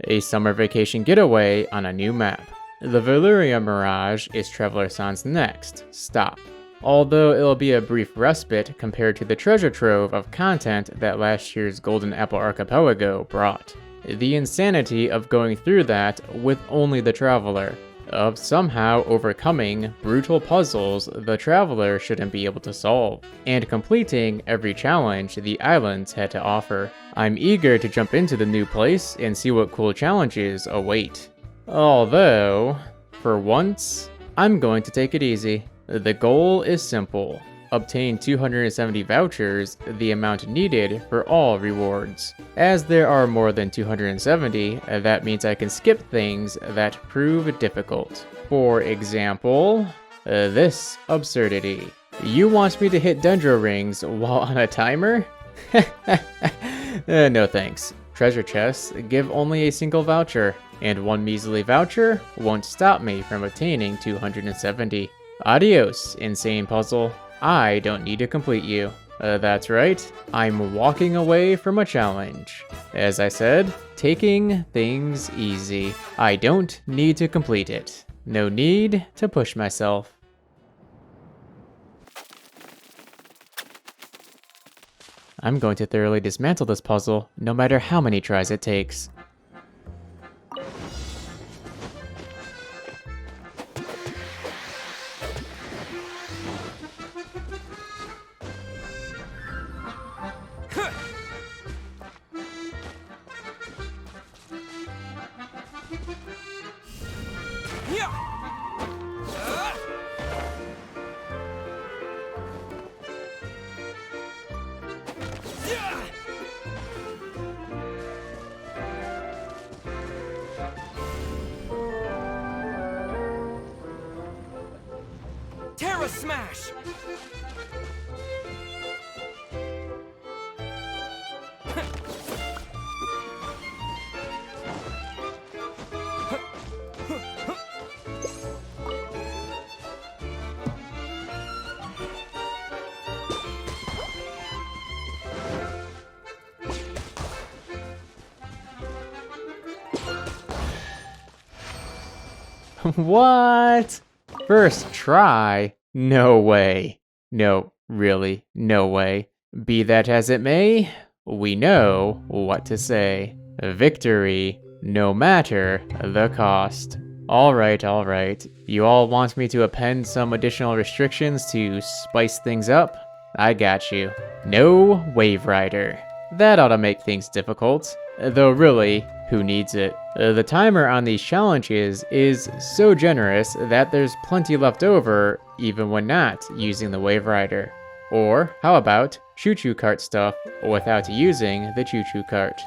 A summer vacation getaway on a new map. The Veluriyam Mirage is travelersan's next stop, although it'll be a brief respite compared to the treasure trove of content that last year's Golden Apple Archipelago brought. The insanity of going through that with only the traveler, of somehow overcoming brutal puzzles the traveler shouldn't be able to solve, and completing every challenge the islands had to offer. I'm eager to jump into the new place and see what cool challenges await. Although, for once, I'm going to take it easy. The goal is simple. Obtain 270 vouchers, the amount needed for all rewards. As there are more than 270, that means I can skip things that prove difficult. For example, this absurdity. You want me to hit dendro rings while on a timer? No thanks. Treasure chests give only a single voucher, and one measly voucher won't stop me from obtaining 270. Adios, insane puzzle. I don't need to complete you. That's right, I'm walking away from a challenge. As I said, taking things easy. I don't need to complete it. No need to push myself. I'm going to thoroughly dismantle this puzzle, no matter how many tries it takes. Terra Smash! What? First try? No way. No, really, no way. Be that as it may, we know what to say. Victory, no matter the cost. Alright. You all want me to append some additional restrictions to spice things up? I got you. No Wave Rider. That ought to make things difficult. Though really, who needs it? The timer on these challenges is so generous that there's plenty left over even when not using the Wave Rider. Or how about choo-choo cart stuff without using the choo-choo cart?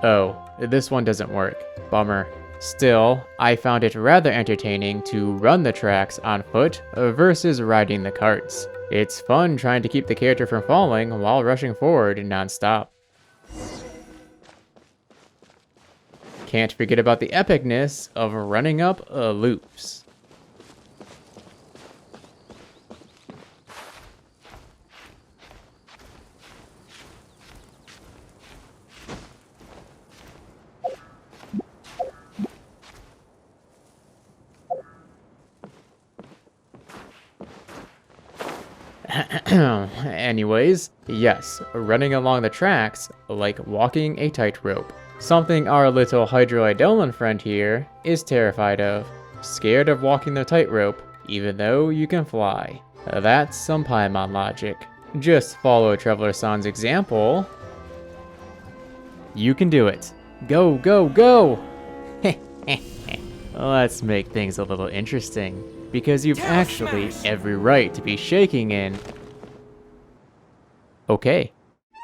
Oh, this one doesn't work. Bummer. Still, I found it rather entertaining to run the tracks on foot versus riding the carts. It's fun trying to keep the character from falling while rushing forward non-stop. Can't forget about the epicness of running up loops. Anyways, yes, running along the tracks like walking a tightrope. Something our little Hydroidolan friend here is terrified of. Scared of walking the tightrope, even though you can fly. That's some Paimon logic. Just follow travelersan's example. You can do it. Go, go, go! Let's make things a little interesting, because you've actually every right to be shaking in. Okay.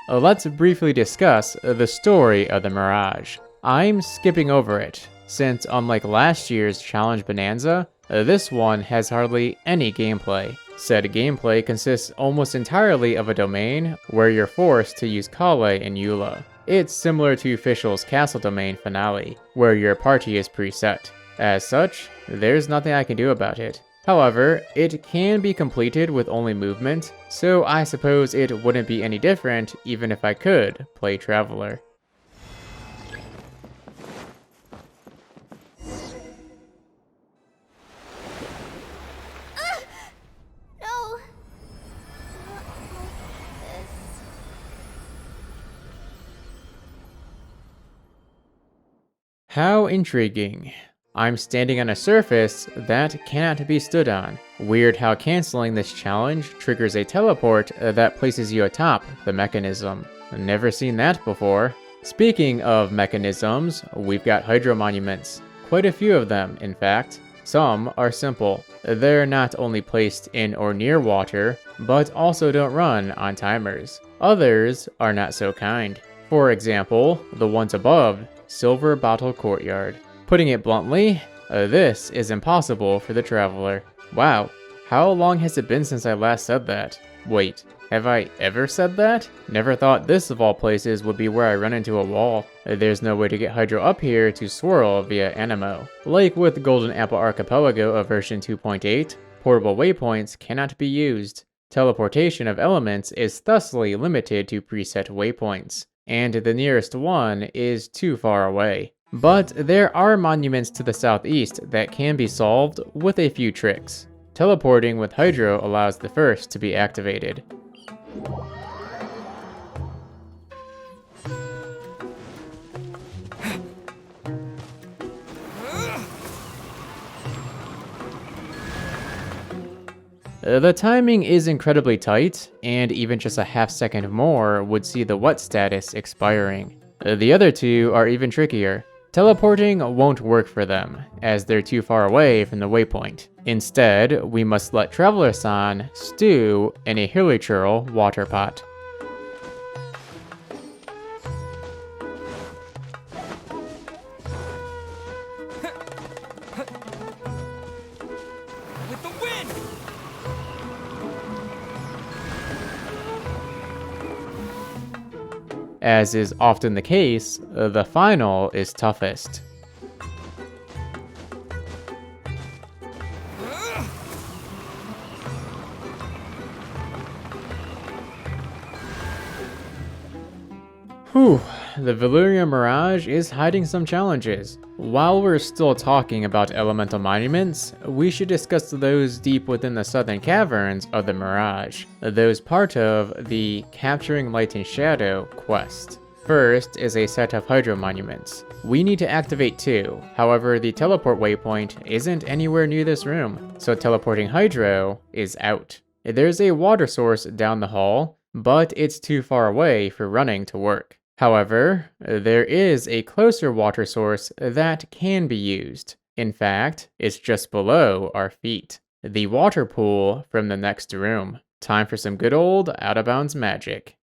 Let's briefly discuss the story of the Mirage. I'm skipping over it, since unlike last year's Challenge Bonanza, this one has hardly any gameplay. Said gameplay consists almost entirely of a domain where you're forced to use Kale and Eula. It's similar to Fischl's Castle domain finale, where your party is preset. As such, there's nothing I can do about it. However, it can be completed with only movement, so I suppose it wouldn't be any different even if I could play Traveler. How intriguing. I'm standing on a surface that cannot be stood on. Weird how canceling this challenge triggers a teleport that places you atop the mechanism. Never seen that before. Speaking of mechanisms, we've got hydro monuments. Quite a few of them, in fact. Some are simple. They're not only placed in or near water, but also don't run on timers. Others are not so kind. For example, the ones above, Silver Bottle Courtyard. Putting it bluntly, this is impossible for the traveler. Wow, how long has it been since I last said that? Wait, have I ever said that? Never thought this of all places would be where I run into a wall. There's no way to get Hydro up here to swirl via Anemo. Like with Golden Apple Archipelago of version 2.8, portable waypoints cannot be used. Teleportation of elements is thusly limited to preset waypoints, and the nearest one is too far away. But there are monuments to the southeast that can be solved with a few tricks. Teleporting with Hydro allows the first to be activated. The timing is incredibly tight, and even just a half second more would see the wet status expiring. The other two are even trickier. Teleporting won't work for them, as they're too far away from the waypoint. Instead, we must let travelersan stew in a hilichurl water pot. With the wind! As is often the case, the final is toughest. Whew, the Veluriyam Mirage is hiding some challenges. While we're still talking about elemental monuments, we should discuss those deep within the southern caverns of the Mirage, those part of the Capturing Light and Shadow quest. First is a set of hydro monuments. We need to activate 2, however the teleport waypoint isn't anywhere near this room, so teleporting hydro is out. There's a water source down the hall, but it's too far away for running to work. However, there is a closer water source that can be used. In fact, it's just below our feet. The water pool from the next room. Time for some good old out-of-bounds magic.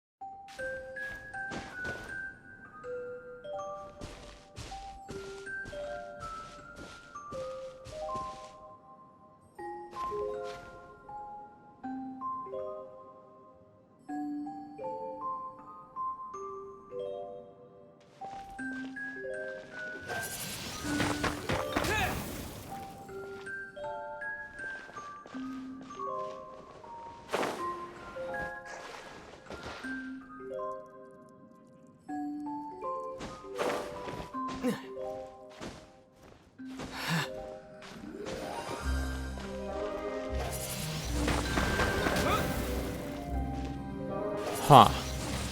Huh.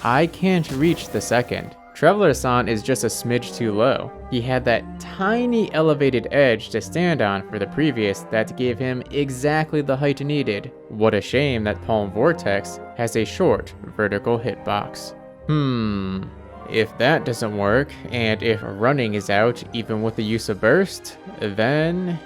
I can't reach the second. Travelersan is just a smidge too low. He had that tiny elevated edge to stand on for the previous that gave him exactly the height needed. What a shame that Palm Vortex has a short vertical hitbox. If that doesn't work, and if running is out even with the use of burst, then...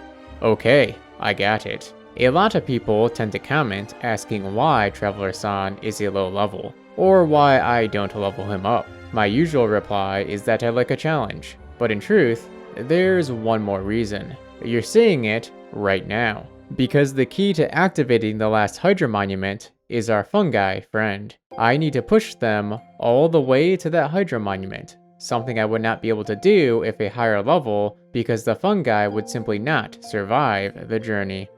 okay, I got it. A lot of people tend to comment asking why travelersan is a low level, or why I don't level him up. My usual reply is that I like a challenge, but in truth, there's one more reason. You're seeing it right now. Because the key to activating the last Hydra Monument is our fungi friend. I need to push them all the way to that Hydra Monument, something I would not be able to do if a higher level, because the fungi would simply not survive the journey.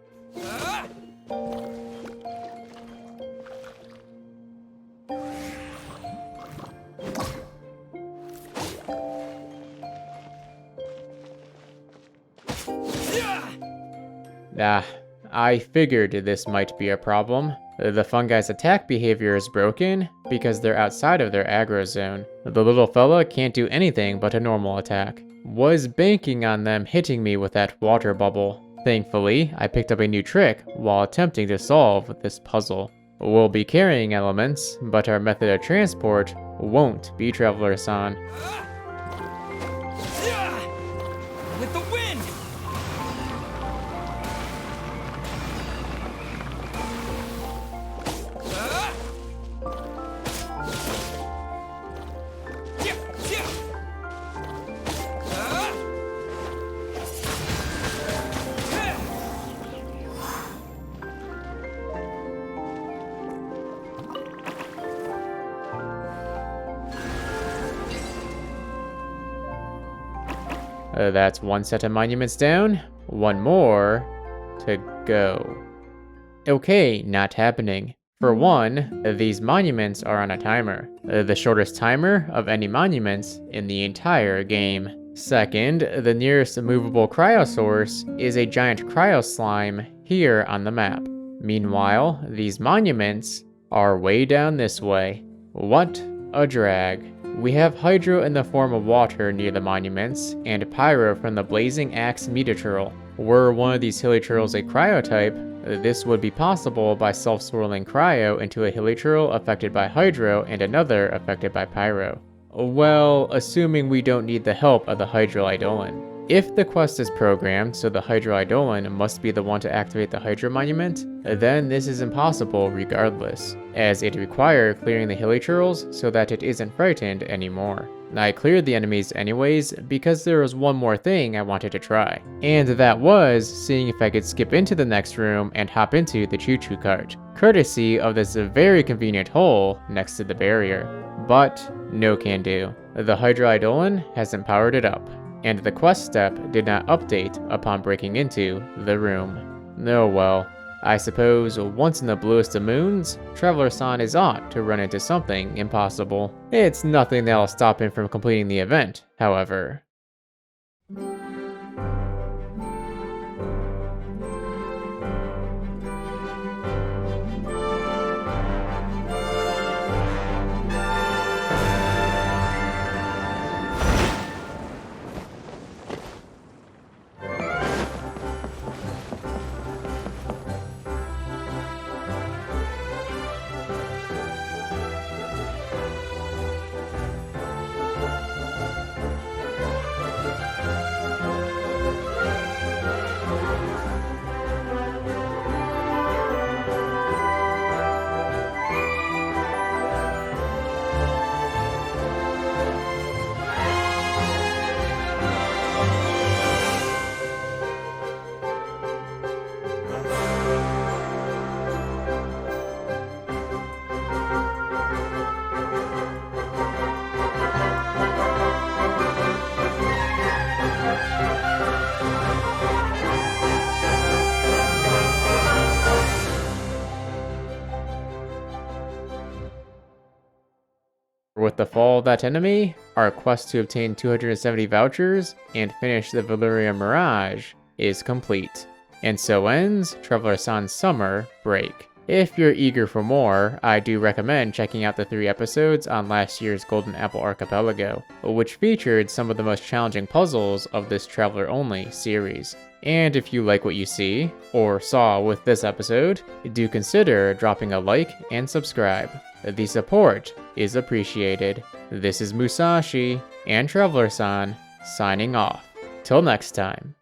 I figured this might be a problem. The fungi's attack behavior is broken because they're outside of their aggro zone. The little fella can't do anything but a normal attack. Was banking on them hitting me with that water bubble. Thankfully, I picked up a new trick while attempting to solve this puzzle. We'll be carrying elements, but our method of transport won't be travelersan. With the wind! That's one set of monuments down, one more to go. Okay, not happening. For one, these monuments are on a timer, the shortest timer of any monuments in the entire game. Second, the nearest movable cryo source is a giant cryo slime here on the map. Meanwhile, these monuments are way down this way. What a drag. We have hydro in the form of water near the monuments, and pyro from the blazing axe metaturl. Were one of these hilichurls a cryo type, this would be possible by self-swirling cryo into a hilichurl affected by hydro and another affected by pyro. Well, assuming we don't need the help of the Hydro Eidolon. If the quest is programmed so the Hydro Eidolon must be the one to activate the Hydro Monument, then this is impossible regardless, as it requires clearing the hilichurls so that it isn't frightened anymore. I cleared the enemies anyways because there was one more thing I wanted to try, and that was seeing if I could skip into the next room and hop into the choo-choo cart, courtesy of this very convenient hole next to the barrier. But no can do. The Hydro Eidolon hasn't powered it up, and the quest step did not update upon breaking into the room. Oh well, I suppose once in the bluest of moons, travelersan is ought to run into something impossible. It's nothing that'll stop him from completing the event, however. With the fall of that enemy, our quest to obtain 270 vouchers and finish the Veluriyam Mirage is complete. And so ends travelersan's summer break. If you're eager for more, I do recommend checking out the 3 episodes on last year's Golden Apple Archipelago, which featured some of the most challenging puzzles of this traveler-only series. And if you like what you see, or saw with this episode, do consider dropping a like and subscribe. The support is appreciated. This is Moosashi and travelersan signing off. Till next time.